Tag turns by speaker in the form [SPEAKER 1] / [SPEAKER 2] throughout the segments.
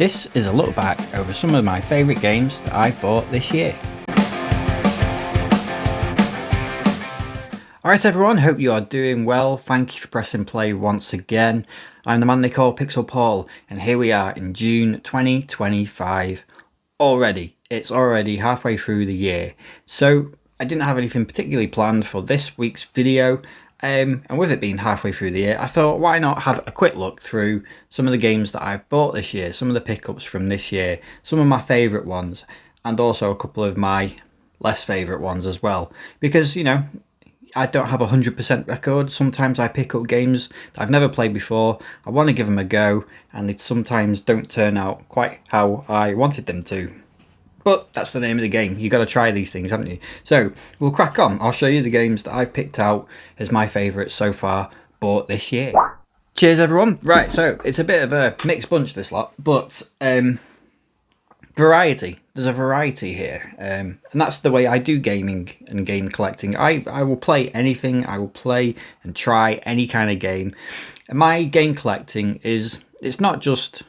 [SPEAKER 1] This is a look back over some of my favourite games that I've bought this year. Alright everyone, hope you are doing well. Thank you for pressing play once again. I'm the man they call Pixel Paul, and here we are in June 2025 already. It's already halfway through the year. So I didn't have anything particularly planned for this week's video. And with it being halfway through the year, I thought why not have a quick look through some of the games that I've bought this year, some of the pickups from this year, some of my favourite ones, and also a couple of my less favourite ones as well. Because, you know, I don't have a 100% record. Sometimes I pick up games that I've never played before, I want to give them a go, and they sometimes don't turn out quite how I wanted them to. But that's the name of the game. You've got to try these things, haven't you? So we'll crack on. I'll show you the games that I've picked out as my favourites so far bought this year. Cheers everyone. Right, so it's a bit of a mixed bunch this lot, but variety. There's a variety here, and that's the way I do gaming and game collecting. I will play anything. I will play and try any kind of game. And my game collecting it's not just,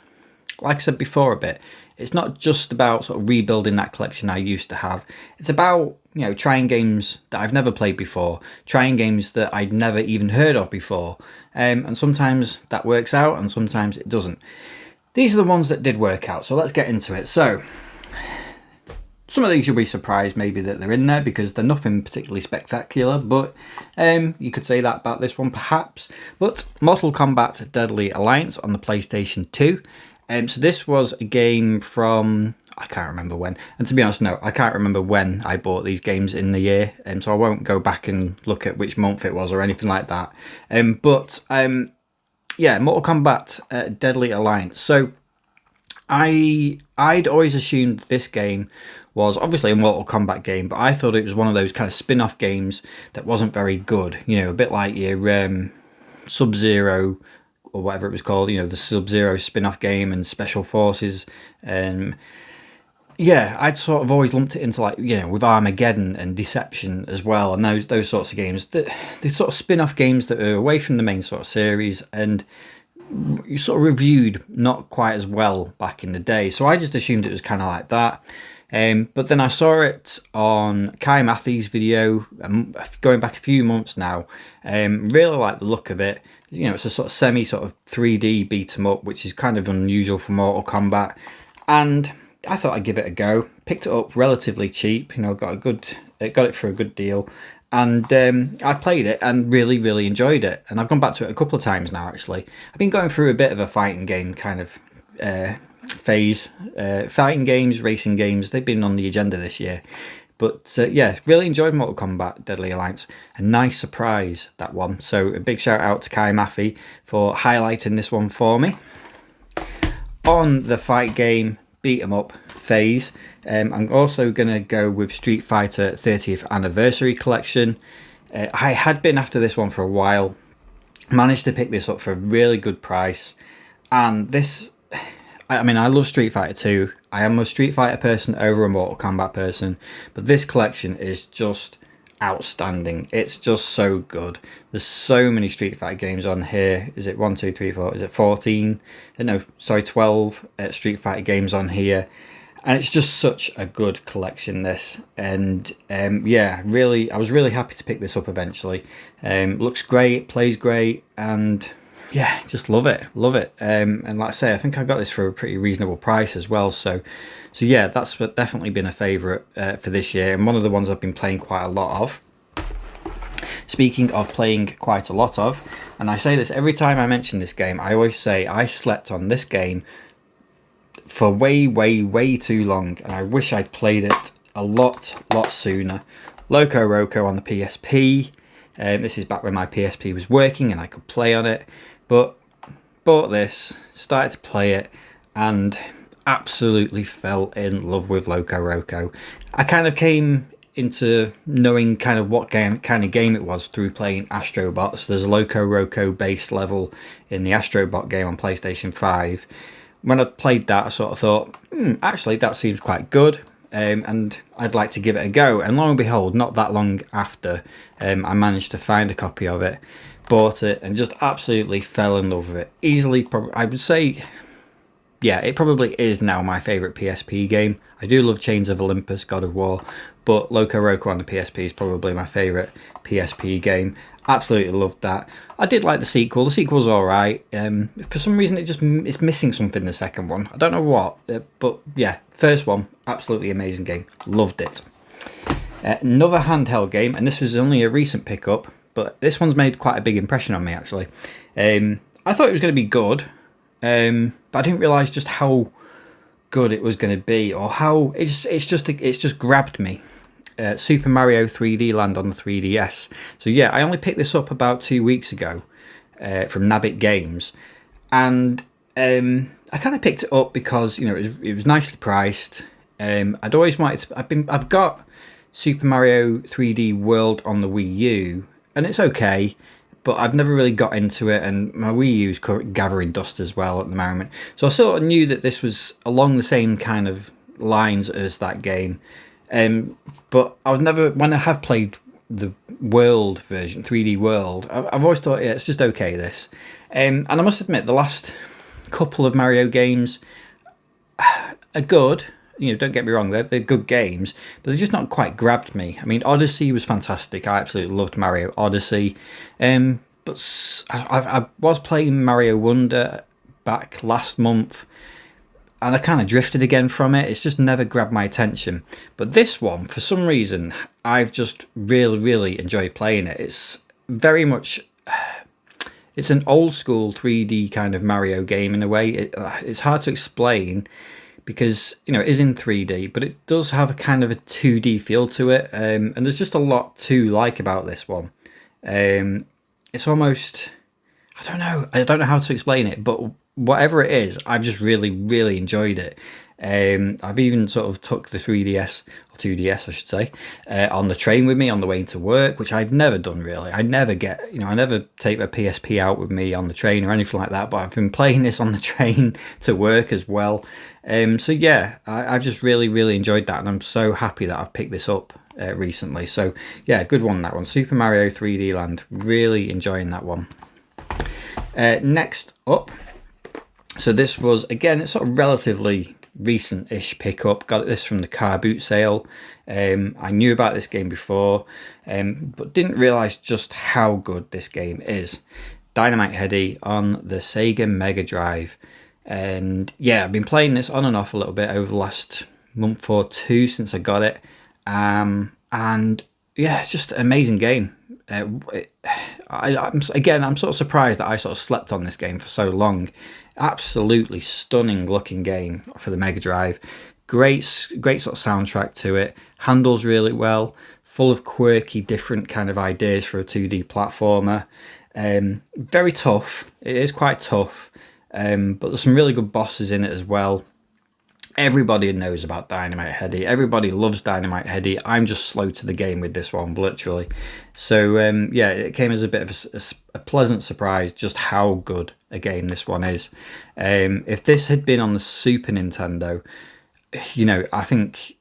[SPEAKER 1] like I said before a bit, it's not just about sort of rebuilding that collection I used to have. It's about, you know, trying games that I've never played before, trying games that I'd never even heard of before, and sometimes that works out and sometimes it doesn't. These are the ones that did work out, so let's get into it. So some of these you'll be surprised maybe that they're in there because they're nothing particularly spectacular, but you could say that about this one perhaps. But Mortal Kombat Deadly Alliance on the PlayStation 2. So this was a game from, I can't remember when, and to be honest, no, I can't remember when I bought these games in the year, so I won't go back and look at which month it was or anything like that. Yeah, Mortal Kombat Deadly Alliance. So I'd always assumed this game was obviously a Mortal Kombat game, but I thought it was one of those kind of spin-off games that wasn't very good. You know, a bit like your Sub-Zero or whatever it was called, you know, the Sub-Zero spin-off game and Special Forces. Yeah, I'd sort of always lumped it into, like, you know, with Armageddon and Deception as well, and those sorts of games. The sort of spin-off games that are away from the main sort of series and you sort of reviewed not quite as well back in the day. So I just assumed it was kind of like that. But then I saw it on Kai Matthey's video, going back a few months now. Really like the look of it. You know, it's a sort of sort of 3D beat 'em up, which is kind of unusual for Mortal Kombat. And I thought I'd give it a go. Picked it up relatively cheap. You know, got it for a good deal. And I played it and really enjoyed it. And I've gone back to it a couple of times now, actually. I've been going through a bit of a fighting game kind of phase. Fighting games, racing games, they've been on the agenda this year. But yeah, really enjoyed Mortal Kombat Deadly Alliance. A nice surprise, that one. So a big shout out to Kai Matthey for highlighting this one for me. On the fight game beat 'em up phase, I'm also going to go with Street Fighter 30th Anniversary Collection. I had been after this one for a while. Managed to pick this up for a really good price. And this, I mean, I love Street Fighter 2. I am a Street Fighter person over a Mortal Kombat person, but this collection is just outstanding. It's just so good. There's so many Street Fighter games on here. Is it 1, 2, 3, 4? Is it 14? No, sorry, 12 Street Fighter games on here. And it's just such a good collection, this. And yeah, really, I was really happy to pick this up eventually. Looks great, plays great, and yeah, just love it. And like I say, I think I got this for a pretty reasonable price as well. So yeah, that's definitely been a favourite for this year, and one of the ones I've been playing quite a lot of. Speaking of playing quite a lot of, and I say this every time I mention this game, I always say I slept on this game for way too long, and I wish I'd played it a lot sooner. Loco Roco on the PSP. This is back when my PSP was working and I could play on it. But bought this, started to play it, and absolutely fell in love with Loco Roco. I kind of came into knowing kind of what kind of game it was through playing Astrobots. There's a Loco Roco based level in the Astrobot game on PlayStation 5. When I played that, I sort of thought, actually that seems quite good, and I'd like to give it a go. And lo and behold, not that long after, I managed to find a copy of it, bought it, and just absolutely fell in love with it. Easily, I would say yeah, it probably is now my favourite PSP game. I do love Chains of Olympus, God of War, but Loco Roco on the PSP is probably my favourite PSP game. Absolutely loved that. I did like the sequel. The sequel's alright. For some reason, it's missing something, the second one. I don't know what, but yeah, first one, absolutely amazing game. Loved it. Another handheld game, and this was only a recent pickup, but this one's made quite a big impression on me, actually. I thought it was going to be good, but I didn't realise just how good it was going to be, or how it's just grabbed me. Super Mario 3D Land on the 3DS. So yeah, I only picked this up about 2 weeks ago from Nabbit Games, and I kind of picked it up because it was nicely priced. I'd always wanted to, I've got Super Mario 3D World on the Wii U, and it's okay, but I've never really got into it, and my Wii U's gathering dust as well at the moment. So I sort of knew that this was along the same kind of lines as that game. But I was never, when I have played the World version, 3D World, I've always thought, yeah, it's just okay, this. And I must admit, the last couple of Mario games are good. Don't get me wrong, they're good games, but they're just not quite grabbed me. I mean, Odyssey was fantastic. I absolutely loved Mario Odyssey. But I was playing Mario Wonder back last month, and I kind of drifted again from it. It's just never grabbed my attention. But this one, for some reason, I've just really, really enjoyed playing it. It's very much, it's an old school 3D kind of Mario game in a way. It's hard to explain because, it is in 3D, but it does have a kind of a 2D feel to it. And there's just a lot to like about this one. It's almost, I don't know how to explain it, but whatever it is, I've just really, really enjoyed it. I've even sort of took the 3DS, or 2DS I should say, on the train with me on the way to work, which I've never done really. I never take a PSP out with me on the train or anything like that, but I've been playing this on the train to work as well. So yeah, I've just really, really enjoyed that, and I'm so happy that I've picked this up recently. So yeah, good one, that one. Super Mario 3D Land, really enjoying that one. Next up, so this was, again, it's sort of relatively recent-ish pickup. Got this from the car boot sale. I knew about this game before, but didn't realise just how good this game is. Dynamite Headdy on the Sega Mega Drive. And yeah, I've been playing this on and off a little bit over the last month or two since I got it. And yeah, it's just an amazing game. I'm sort of surprised that I sort of slept on this game for so long. Absolutely stunning looking game for the Mega Drive. Great sort of soundtrack to it. Handles really well. Full of quirky, different kind of ideas for a 2D platformer. Very tough. It is quite tough. But there's some really good bosses in it as well. Everybody knows about Dynamite Headdy. Everybody loves Dynamite Headdy. I'm just slow to the game with this one, literally. So yeah, it came as a bit of a pleasant surprise just how good a game this one is. If this had been on the Super Nintendo, I think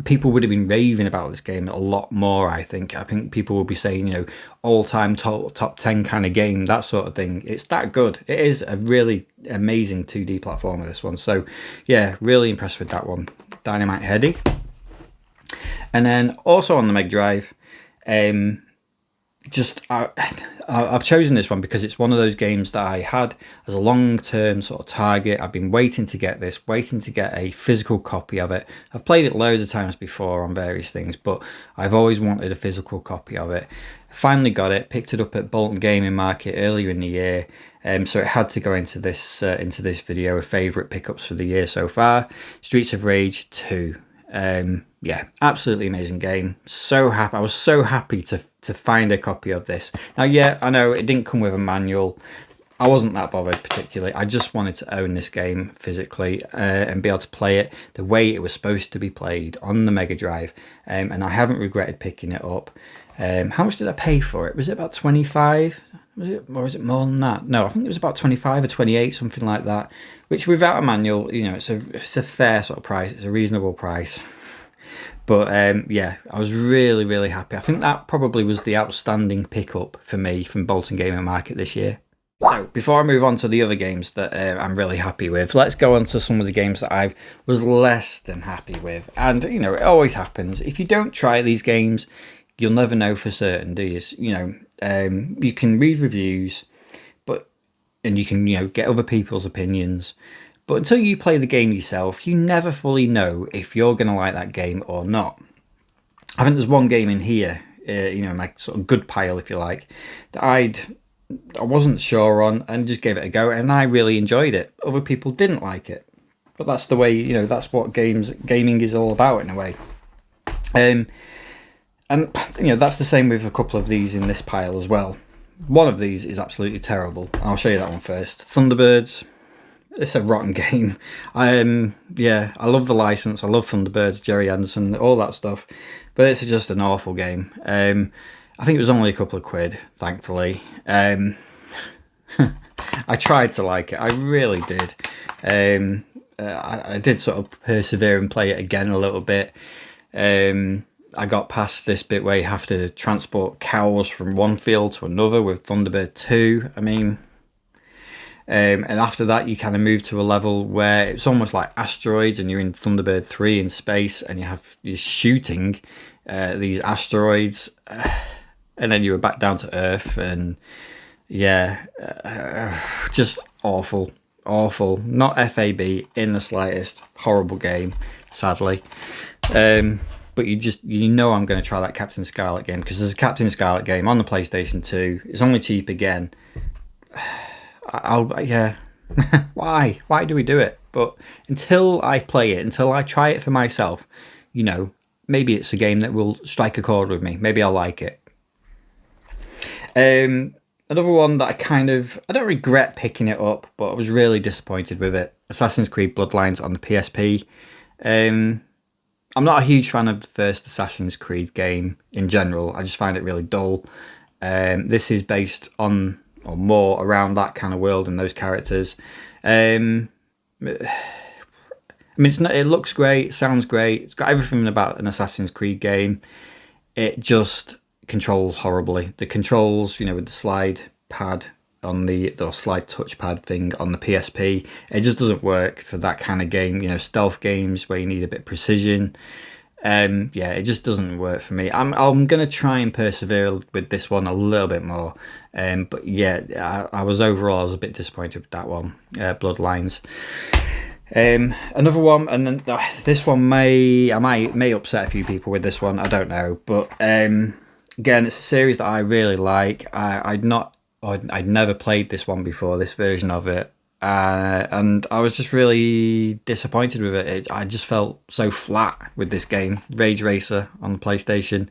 [SPEAKER 1] people would have been raving about this game a lot more. I think people will be saying, all-time top 10 kind of game, that sort of thing. It's that good. It is a really amazing 2D platformer, this one. So yeah, really impressed with that one. Dynamite Headdy. And then also on the Mega Drive, I've chosen this one because it's one of those games that I had as a long-term sort of target. I've been waiting to get a physical copy of it. I've played it loads of times before on various things, but I've always wanted a physical copy of it. Finally got it, picked it up at Bolton Gaming Market earlier in the year, so it had to go into this video of favourite pickups for the year so far. Streets of Rage 2. Yeah, absolutely amazing game. So happy. I was so happy to find a copy of this. Now, yeah, I know it didn't come with a manual. I wasn't that bothered particularly. I just wanted to own this game physically and be able to play it the way it was supposed to be played on the Mega Drive. And I haven't regretted picking it up. How much did I pay for it? Was it about 25? Or was it more than that? No, I think it was about 25 or 28, something like that. Which, without a manual, it's a fair sort of price. It's a reasonable price. But yeah, I was really, really happy. I think that probably was the outstanding pickup for me from Bolton Gaming Market this year. So before I move on to the other games that I'm really happy with, let's go on to some of the games that I was less than happy with. And, you know, it always happens. If you don't try these games, you'll never know for certain, do you? You know, you can read reviews, and you can, you know, get other people's opinions. But until you play the game yourself, you never fully know if you're going to like that game or not. I think there's one game in here, you know, my sort of good pile, if you like, that I wasn't sure on and just gave it a go, and I really enjoyed it. Other people didn't like it, but that's the way, you know, that's what gaming is all about in a way. And you know, that's the same with a couple of these in this pile as well. One of these is absolutely terrible. I'll show you that one first. Thunderbirds. It's a rotten game. Yeah, I love the license. I love Thunderbirds, Jerry Anderson, all that stuff. But it's just an awful game. I think it was only a couple of quid, thankfully. I tried to like it. I really did. I did sort of persevere and play it again a little bit. I got past this bit where you have to transport cows from one field to another with Thunderbird 2. I mean, and after that you kind of move to a level where it's almost like asteroids, and you're in Thunderbird 3 in space, and you're shooting these asteroids, and then you were back down to Earth, and yeah, just awful. Not FAB in the slightest. Horrible game, sadly. But you know I'm going to try that Captain Scarlet game, because there's a Captain Scarlet game on the PlayStation 2. It's only cheap again. Yeah. Why do we do it? But until I play it, until I try it for myself, you know, maybe it's a game that will strike a chord with me. Maybe I'll like it. Another one that I don't regret picking it up, but I was really disappointed with it. Assassin's Creed Bloodlines on the PSP. I'm not a huge fan of the first Assassin's Creed game in general. I just find it really dull. This is based on, or more around that kind of world and those characters. I mean, it looks great, it sounds great. It's got everything about an Assassin's Creed game. It just controls horribly. The controls, you know, with the slide pad on the slide touchpad thing on the PSP, it just doesn't work for that kind of game. You know, stealth games where you need a bit of precision. Yeah, it just doesn't work for me. I'm gonna try and persevere with this one a little bit more. But yeah, I was a bit disappointed with that one. Bloodlines. Another one, and then this one may upset a few people with this one. I don't know, but again, it's a series that I really like. I'd never played this one before, this version of it, and I was just really disappointed with it. I just felt so flat with this game, Rage Racer on the PlayStation.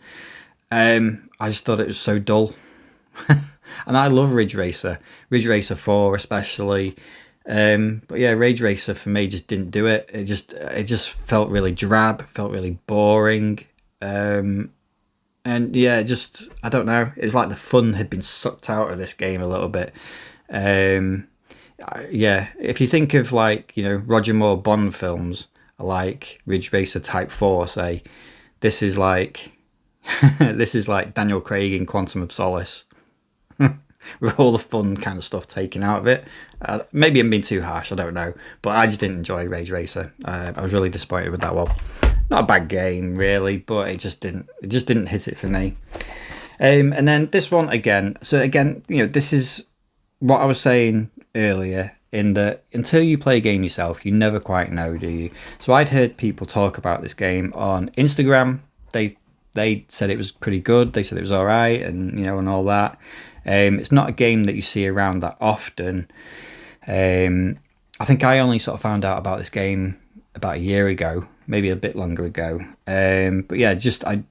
[SPEAKER 1] I just thought it was so dull, and I love Ridge Racer 4 especially. But yeah, Rage Racer for me just didn't do it. It just felt really drab, felt really boring. And yeah, I don't know. It was like the fun had been sucked out of this game a little bit. Yeah, if you think of, like, you know, Roger Moore Bond films, like Ridge Racer Type 4, say, this is like Daniel Craig in Quantum of Solace. With all the fun kind of stuff taken out of it. Maybe I'm being too harsh, I don't know. But I just didn't enjoy Rage Racer. I was really disappointed with that one. Not a bad game, really, but it just didn't hit it for me. And then this one again. So again, you know, this is what I was saying earlier, in that until you play a game yourself, you never quite know, do you? So I'd heard people talk about this game on Instagram. They said it was pretty good. They said it was all right, and, you know, and all that. It's not a game that you see around that often. I think I only sort of found out about this game about a year ago, maybe a bit longer ago. But yeah,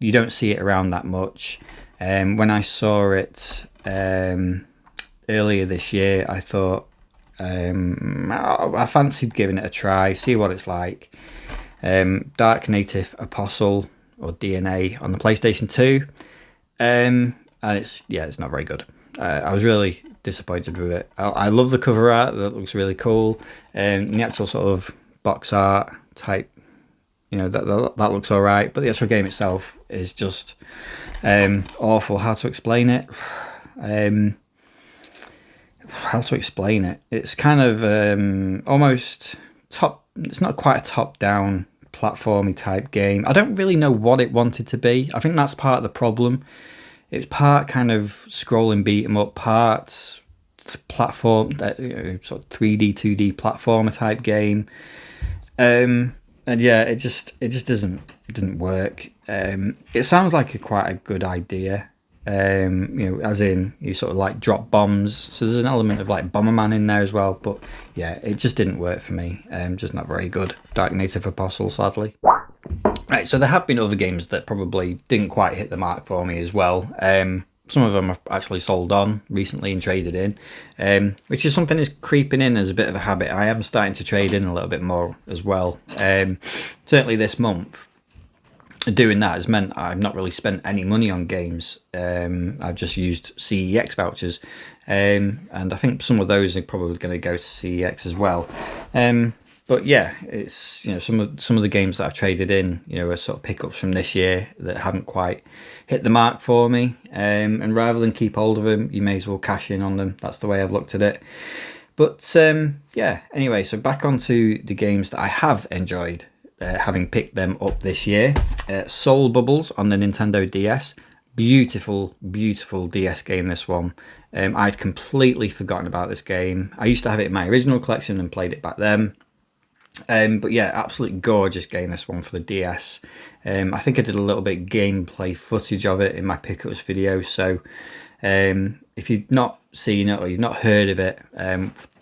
[SPEAKER 1] you don't see it around that much. When I saw it earlier this year, I thought I fancied giving it a try, see what it's like. Dark Native Apostle, or DNA, on the PlayStation 2. And it's not very good. I was really disappointed with it. I love the cover art, that looks really cool. The actual sort of box art type, you know, that looks all right. But the actual game itself is just awful. How to explain it? how to explain it. It's kind of almost top. It's not quite a top-down platformy type game. I don't really know what it wanted to be. I think that's part of the problem. It was part kind of scrolling beat 'em up, part platform, sort of 3D, 2D platformer type game. And yeah, it just didn't work. It sounds like quite a good idea. As in you sort of like drop bombs. So there's an element of like Bomberman in there as well. But yeah, it just didn't work for me. Just not very good. Dark Native Apostle, sadly. Right, so there have been other games that probably didn't quite hit the mark for me as well. Some of them are actually sold on recently and traded in, which is something that's creeping in as a bit of a habit. I am starting to trade in a little bit more as well. Certainly this month, doing that has meant I've not really spent any money on games. I've just used CEX vouchers, and I think some of those are probably going to go to CEX as well. But yeah, it's some of the games that I've traded in, are sort of pickups from this year that haven't quite hit the mark for me. And rather than keep hold of them, you may as well cash in on them. That's the way I've looked at it. But yeah, anyway, so back onto the games that I have enjoyed, having picked them up this year. Soul Bubbles on the Nintendo DS. Beautiful, beautiful DS game, this one. I'd completely forgotten about this game. I used to have it in my original collection and played it back then. But yeah, absolutely gorgeous game, this one, for the DS. I think I did a little bit of gameplay footage of it in my pickups video, so if you've not seen it or you've not heard of it,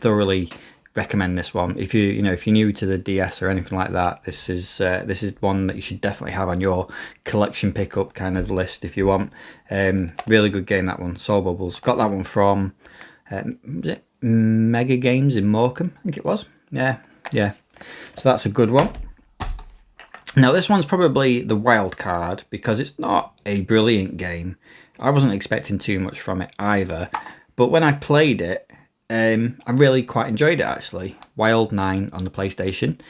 [SPEAKER 1] thoroughly recommend this one. If you're new to the DS or anything like that, this is one that you should definitely have on your collection pickup kind of list if you want. Really good game, that one. Soul Bubbles. Got that one from was it Mega Games in Morecambe, I think it was. Yeah. So that's a good one. Now this one's probably the wild card because it's not a brilliant game. I wasn't expecting too much from it either, but when I played it, I really quite enjoyed it actually. Wild 9 on the PlayStation.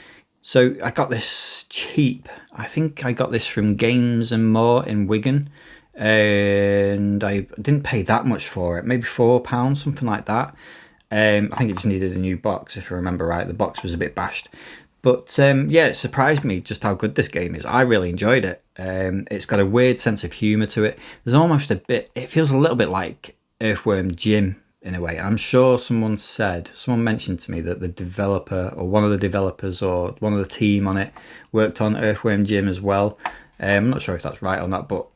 [SPEAKER 1] So I got this cheap. I think I got this from Games and More in Wigan, and I didn't pay that much for it. Maybe £4, something like that. I think it just needed a new box, if I remember right. The box was a bit bashed. But yeah, it surprised me just how good this game is. I really enjoyed it. It's got a weird sense of humour to it. There's almost it feels a little bit like Earthworm Jim in a way. I'm sure someone mentioned to me that the developer or one of the developers or one of the team on it worked on Earthworm Jim as well. I'm not sure if that's right or not, but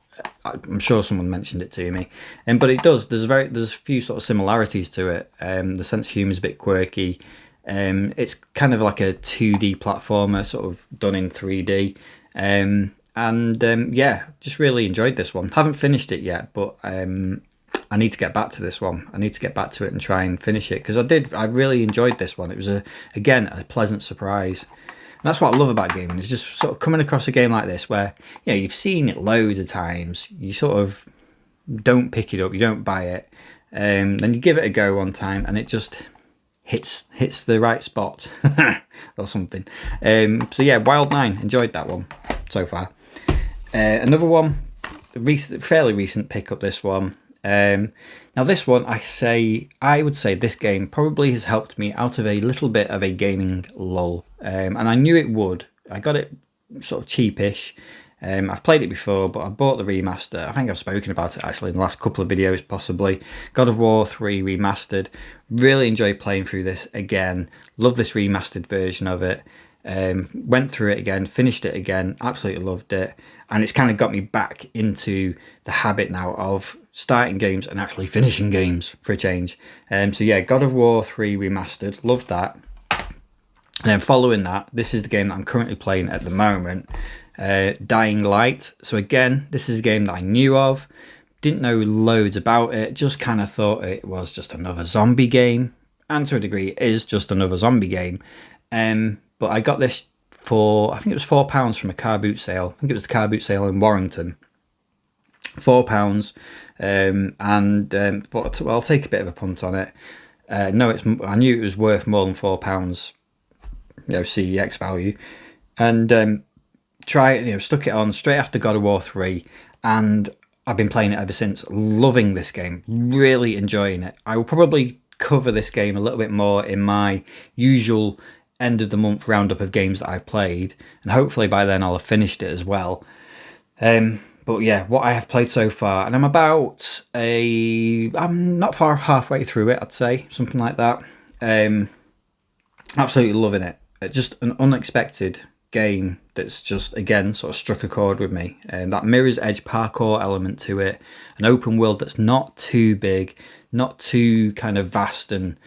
[SPEAKER 1] I'm sure someone mentioned it to me. But it does. There's a few sort of similarities to it. The sense of humour is a bit quirky. It's kind of like a 2D platformer, sort of done in 3D. Yeah, just really enjoyed this one. Haven't finished it yet, but I need to get back to this one. I need to get back to it and try and finish it because I really enjoyed this one. It was again a pleasant surprise. And that's what I love about gaming, is just sort of coming across a game like this where you've seen it loads of times, you sort of don't pick it up, you don't buy it, then you give it a go one time and it just hits the right spot or something. So yeah, Wild 9, enjoyed that one so far. Another one, fairly recent pickup, this one. Now this one, I would say this game probably has helped me out of a little bit of a gaming lull, and I knew it would. I got it sort of cheapish. I've played it before, but I bought the remaster. I think I've spoken about it actually in the last couple of videos possibly. God of War 3 remastered. Really enjoyed playing through this again. Love this remastered version of it. Went through it again, finished it again, absolutely loved it. And it's kind of got me back into the habit now of starting games and actually finishing games for a change. So yeah, God of War 3 remastered, loved that. And then following that, this is the game that I'm currently playing at the moment, Dying Light. So again, this is a game that I knew of, didn't know loads about it, just kind of thought it was just another zombie game, and to a degree it is just another zombie game. But I got this for, I think it was £4 from a car boot sale. I think it was the car boot sale in Warrington. £4, but I'll take a bit of a punt on it. I knew it was worth more than £4, CEX value, and stuck it on straight after God of War 3, and I've been playing it ever since. Loving this game, really enjoying it. I will probably cover this game a little bit more in my usual end of the month roundup of games that I've played, and hopefully by then I'll have finished it as well. But yeah, what I have played so far, and I'm not far halfway through it, I'd say, something like that. Absolutely loving it. Just an unexpected game that's just, again, sort of struck a chord with me. That mirror's edge parkour element to it, an open world that's not too big, not too kind of vast and,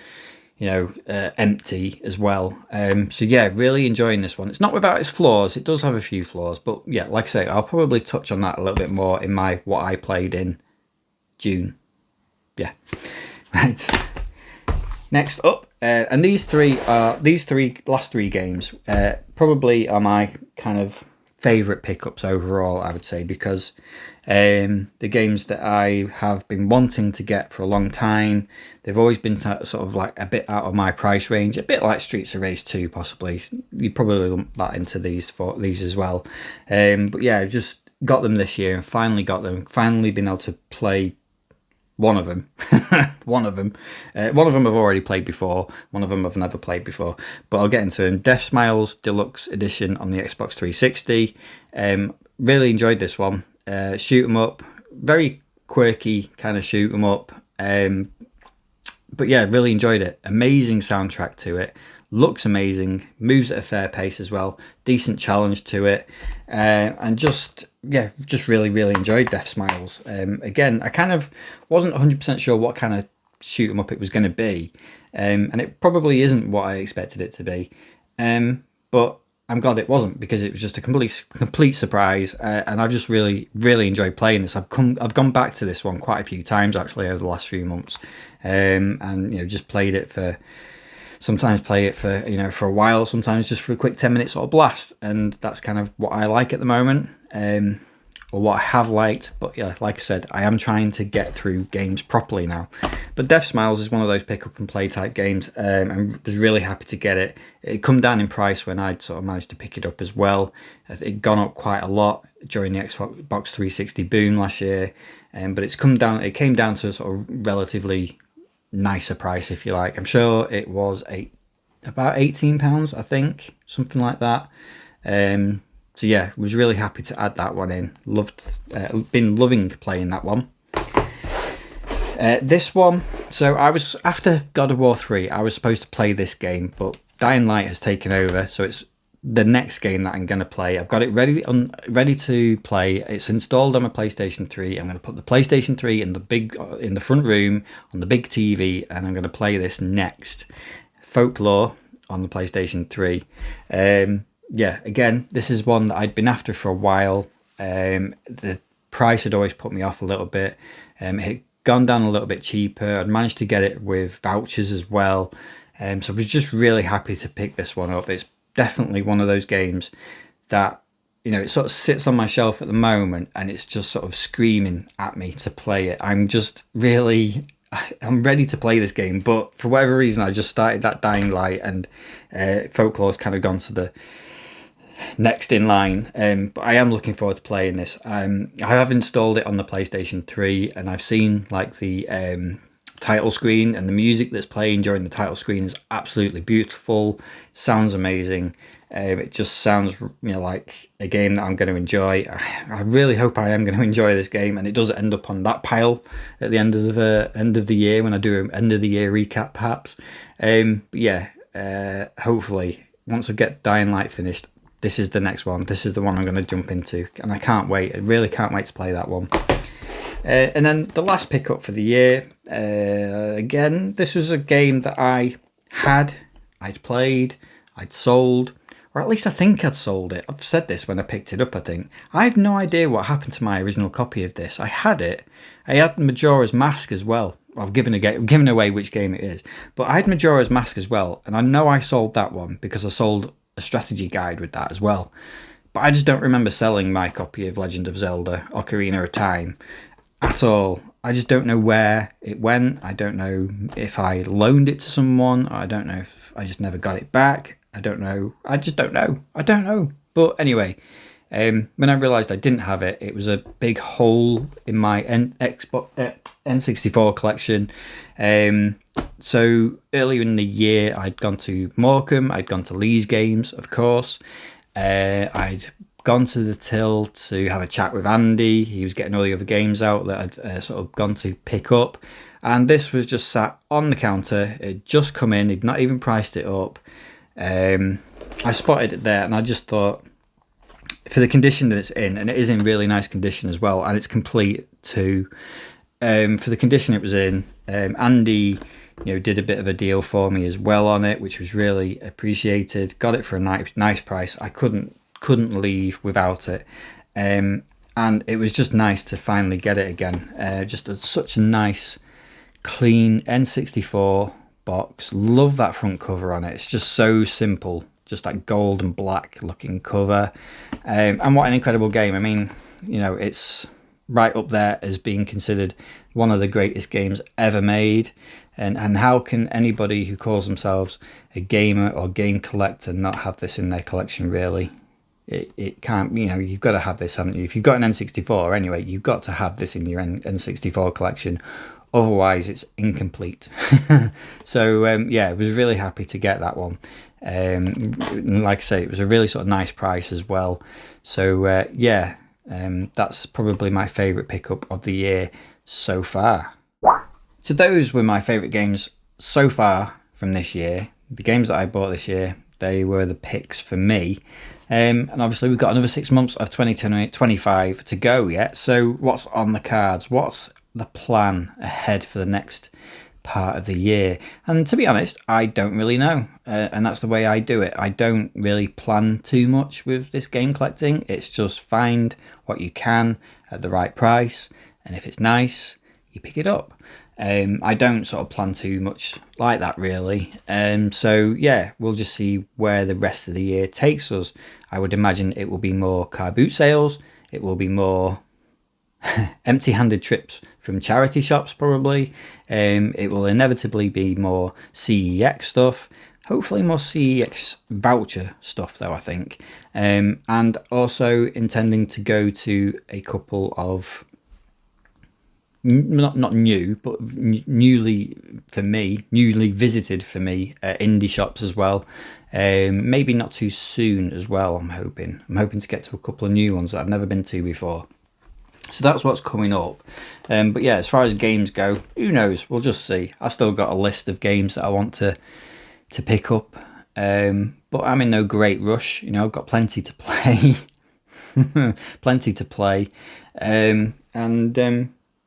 [SPEAKER 1] empty as well. So yeah, really enjoying this one. It's not without its flaws. It does have a few flaws, but yeah, like I say, I'll probably touch on that a little bit more in what I played in June. Yeah, right. Next up, and these last three games probably are my kind of favourite pickups overall, I would say, because the games that I have been wanting to get for a long time, they've always been sort of like a bit out of my price range, a bit like Streets of Rage 2 possibly. You probably lump that into these as well. But yeah, I've just got them this year and finally been able to play one of them. One of them I've already played before. One of them I've never played before. But I'll get into them. Death Smiles Deluxe Edition on the Xbox 360. Really enjoyed this one. Shoot 'em up. Very quirky kind of shoot 'em up. But yeah, really enjoyed it. Amazing soundtrack to it. Looks amazing. Moves at a fair pace as well. Decent challenge to it. And just really, really enjoyed Death Smiles. Again, I kind of wasn't 100% sure what kind of shoot 'em up it was going to be. And it probably isn't what I expected it to be. But I'm glad it wasn't, because it was just a complete surprise. And I've just really, really enjoyed playing this. I've gone back to this one quite a few times actually over the last few months. And just played it for... Sometimes play it for for a while, sometimes just for a quick 10 minutes sort of blast, and that's kind of what I like at the moment, or what I have liked. But yeah, like I said, I am trying to get through games properly now. But Death Smiles is one of those pick up and play type games, and was really happy to get it. It come down in price when I'd sort of managed to pick it up as well. It gone up quite a lot during the Xbox 360 boom last year, but it came down to a sort of relatively nicer price, if you like. I'm sure it was about £18, I think, something like that. So yeah, was really happy to add that one in. Been loving playing that one. This one, so I was after God of War 3. I was supposed to play this game, but Dying Light has taken over, so it's the next game that I'm going to play. I've got it ready to play. It's installed on my PlayStation 3. I'm going to put the PlayStation 3 in the front room on the big TV, and I'm going to play this next. Folklore on the PlayStation 3. Again, this is one that I'd been after for a while. The price had always put me off a little bit. It had gone down a little bit cheaper. I'd managed to get it with vouchers as well. So I was just really happy to pick this one up. It's definitely one of those games that it sort of sits on my shelf at the moment, and it's just sort of screaming at me to play it. I'm ready to play this game, but for whatever reason I just started that Dying Light, and Folklore's kind of gone to the next in line. But I am looking forward to playing this. I have installed it on the PlayStation 3, and I've seen like the title screen, and the music that's playing during the title screen is absolutely beautiful. Sounds amazing. It just sounds like a game that I'm going to enjoy. I really hope I am going to enjoy this game, and it does end up on that pile at the end of the year when I do an end of the year recap perhaps. Hopefully once I get Dying Light finished, this is the next one. This is the one I'm going to jump into, and I can't wait. I really can't wait to play that one. And then the last pickup for the year, again, this was a game that I'd played, I'd sold, or at least I think I'd sold it. I've said this when I picked it up, I think. I have no idea what happened to my original copy of this. I had it. I had Majora's Mask as well. I've given away which game it is. But I had Majora's Mask as well, and I know I sold that one because I sold a strategy guide with that as well. But I just don't remember selling my copy of Legend of Zelda Ocarina of Time at all. I just don't know where it went. I don't know if I loaned it to someone. I don't know if I just never got it back. I don't know. I just don't know. I don't know. But anyway, when I realised I didn't have it, it was a big hole in my N64 collection. So earlier in the year, I'd gone to Morecambe, I'd gone to Lee's Games, of course. I'd gone to the till to have a chat with Andy. He was getting all the other games out that I'd sort of gone to pick up. And this was just sat on the counter. It'd just come in, he'd not even priced it up. I spotted it there and I just thought, for the condition that it's in, and it is in really nice condition as well, and it's complete too. For the condition it was in, Andy, did a bit of a deal for me as well on it, which was really appreciated. Got it for a nice price. I couldn't leave without it, and it was just nice to finally get it again. Such a nice, clean N64 box. Love that front cover on it. It's just so simple. Just that gold and black looking cover, and what an incredible game. I mean, it's right up there as being considered one of the greatest games ever made, and how can anybody who calls themselves a gamer or game collector not have this in their collection? Really, it can't. You've got to have this, haven't you? If you've got an N64 anyway, you've got to have this in your N64 collection, otherwise it's incomplete. So I was really happy to get that one. Like I say, it was a really sort of nice price as well. So that's probably my favourite pickup of the year so far. So those were my favourite games so far from this year. The games that I bought this year, they were the picks for me. And obviously we've got another 6 months of 2025 to go yet. So what's on the cards? What's the plan ahead for the next part of the year? And to be honest, I don't really know, and that's the way I do it. I don't really plan too much with this game collecting. It's just find what you can at the right price, and if it's nice, you pick it up. I don't sort of plan too much like that really. So yeah, we'll just see where the rest of the year takes us. I would imagine it will be more car boot sales, it will be more empty-handed trips from charity shops probably. It will inevitably be more CEX stuff, hopefully more CEX voucher stuff though, I think. And also intending to go to a couple of not new, but newly visited for me indie shops as well. Maybe not too soon as well. I'm hoping to get to a couple of new ones that I've never been to before. So that's what's coming up. But yeah, as far as games go, who knows? We'll just see. I've still got a list of games that I want to pick up. But I'm in no great rush. I've got plenty to play.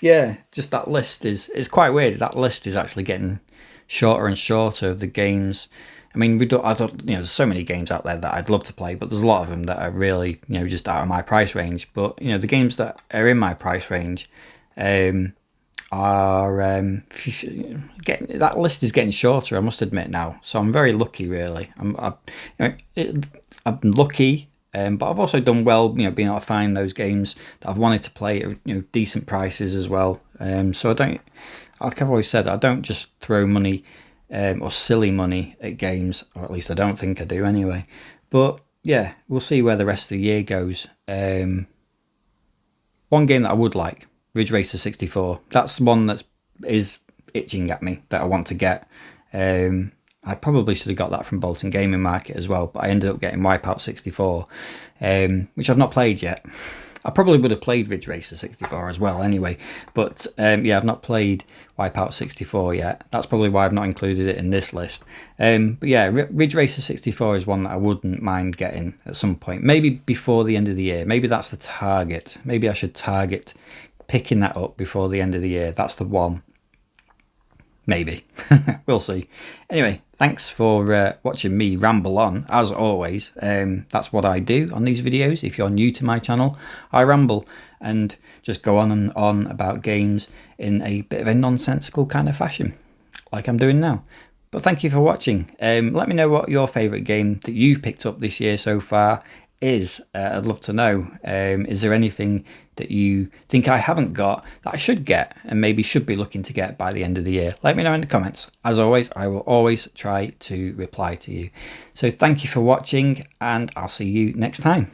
[SPEAKER 1] Yeah, just that list is quite weird. That list is actually getting shorter and shorter of the games. I mean, there's so many games out there that I'd love to play, but there's a lot of them that are really, just out of my price range. But, the games that are in my price range are that list is getting shorter, I must admit now. So I'm very lucky, really. I'm lucky, but I've also done well, being able to find those games that I've wanted to play at, decent prices as well. So like I've always said, I don't just throw money or silly money at games, or at least I don't think I do anyway. But yeah, we'll see where the rest of the year goes. One game that I would like, Ridge Racer 64. That's one that is itching at me that I want to get. I probably should have got that from Bolton Gaming Market as well, but I ended up getting Wipeout 64, which I've not played yet. I probably would have played Ridge Racer 64 as well anyway, but yeah, I've not played Wipeout 64 yet. That's probably why I've not included it in this list. But yeah, Ridge Racer 64 is one that I wouldn't mind getting at some point, maybe before the end of the year. Maybe that's the target. Maybe I should target picking that up before the end of the year. That's the one. Maybe. We'll see. Anyway, thanks for watching me ramble on, as always. That's what I do on these videos. If you're new to my channel, I ramble and just go on and on about games in a bit of a nonsensical kind of fashion, like I'm doing now. But thank you for watching. Let me know what your favourite game that you've picked up this year so far is. I'd love to know. Is there anything that you think I haven't got that I should get and maybe should be looking to get by the end of the year? Let me know in the comments. As always, I will always try to reply to you. So thank you for watching, and I'll see you next time.